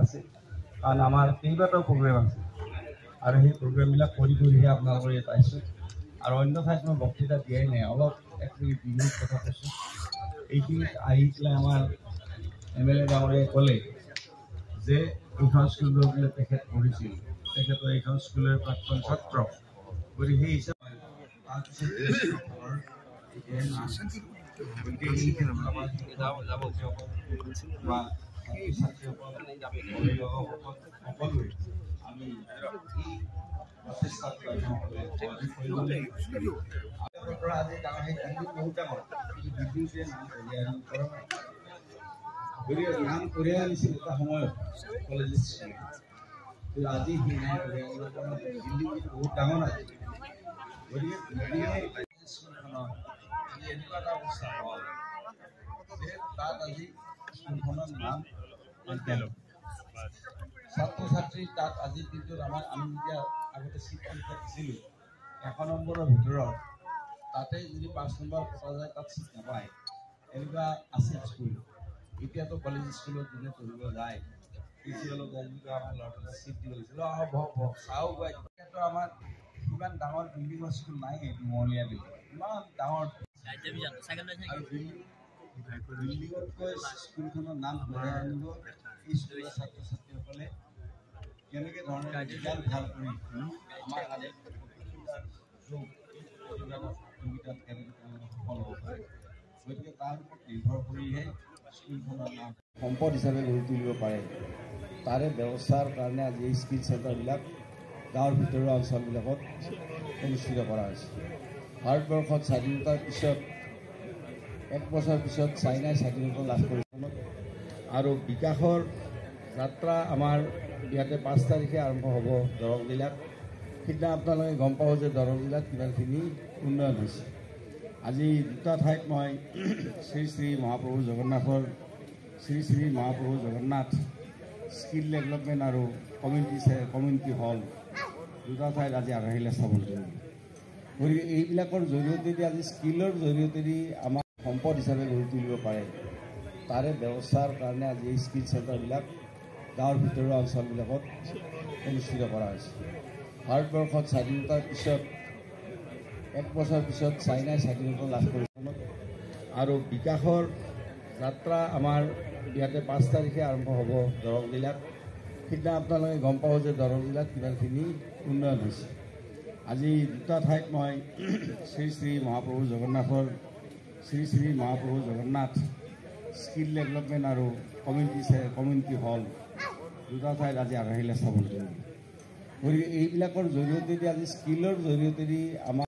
আছে কাৰণ আমাৰ কেইবাটাও প্ৰগ্ৰেম আছে আৰু সেই প্ৰগ্ৰেমবিলাক কৰিহে আপোনালোকৰ ইয়াত পাইছোঁ আৰু অন্য ঠাইত মই বক্তৃতা দিয়াই নাই অলপ এক মিনিট 2 মিনিট কথা কৈছোঁ এইখিনিত আহি পেলাই আমাৰ MLA ডাঙৰীয়াই ক'লে যে এইখন স্কুলৰ বোলে তেখেত পঢ়িছিল তেখেতৰ এইখন স্কুলৰ প্ৰাক্তন ছাত্ৰ গতিকে সেই হিচাপে নাম কঢ়িয়াই আনিছিল এটা সময়ত কলেজ আজি সি নাই দিল্লী বহুত ডাঙৰ আছে গতিকে এনেকুৱা এটা অৱস্থা হ'ল যে তাত আজি স্কুলখনৰ নাম ছাত্ৰ ছাত্ৰী তাত আজিৰ দিনটোত আমি যেতিয়া আগতে চিট পৰীক্ষা দিছিলোঁ 1 নম্বৰৰ ভিতৰত তাতে যদি 5 নম্বৰ পতা যায় তাত চিট নাপায় এনেকুৱা আছে স্কুল এতিয়াতো কলেজ স্কুলত যোনে পঢ়িব যায় প্ৰিন্সিপালত যায় আমাৰ ল'ৰা চিট দিব লাগিছিল চাওঁ গৈ আমাৰ ইমান ডাঙৰ বিল্ডিঙৰ স্কুল নাই এইটো মহলীয়া বিল্ডিং ইমান ডাঙৰ বিল্ডিঙতকৈ স্কুলখনৰ নাম ঘূৰাই আনিব এই স্কুলৰ ছাত্ৰ ছাত্ৰীসকলে কেনেকৈ ধৰণে ৰিজাল্ট ভাল কৰি আমাৰ প্ৰতিযোগিতাত কেনেকৈ তেওঁলোকে সফল হ'ব পাৰে গতিকে তাৰ ওপৰত নিৰ্ভৰ কৰিহে স্কুলখনৰ নাম সম্পদ হিচাপে গঢ়ি তুলিব পাৰে তাৰে ব্যৱস্থাৰ কাৰণে আজি এই স্কিল চেণ্টাৰবিলাক গাঁৱৰ ভিতৰুৱা অঞ্চলবিলাকত অনুষ্ঠিত কৰা হৈছে ভাৰতবৰ্ষত স্বাধীনতাৰ পিছত 1 বছৰ পিছত চাইনাই স্বাধীনতা লাভ কৰিছিল আৰু বিকাশৰ যাত্ৰা আমাৰ ইয়াতে 5 তাৰিখে আৰম্ভ হ'ব দৰং জিলাত সিদিনা আপোনালোকে গম পাব যে দৰং জিলাত কিমানখিনি উন্নয়ন হৈছে আজি 2টা ঠাইত মই শ্ৰী শ্ৰী মহাপ্ৰভু জগন্নাথ স্কিল ডেভেলপমেণ্ট আৰু কমিউনিটি হল 2টা ঠাইত আজি আধাৰিলে স্থাপন কৰিম গতিকে এইবিলাকৰ জৰিয়তে আজি স্কিলৰ জৰিয়তে আমাৰ সম্পদ হিচাপে গঢ়ি তুলিব পাৰে তাৰে ব্যৱস্থাৰ কাৰণে আজি এই স্কিল চেণ্টাৰবিলাক গাঁৱৰ ভিতৰুৱা অঞ্চলবিলাকত অনুষ্ঠিত কৰা হৈছে ভাৰতবৰ্ষত স্বাধীনতাৰ পিছত 1 বছৰ পিছত চাইনাই স্বাধীনতা লাভ কৰিছিল আৰু বিকাশৰ যাত্ৰা আমাৰ ইয়াতে 5 তাৰিখে আৰম্ভ হ'ব দৰং জিলাত সিদিনা আপোনালোকে গম পাব যে দৰং জিলাত কিমানখিনি উন্নয়ন হৈছে আজি 2টা ঠাইত মই শ্ৰী শ্ৰী মহাপ্ৰভু জগন্নাথ স্কিল ডেভেলপমেণ্ট আৰু কমিউনিটি হল 2টা ঠাইত আজি আধাৰিলে স্থাপন কৰিম গতিকে এইবিলাকৰ জৰিয়তে আজি স্কিলৰ জৰিয়তে আমাৰ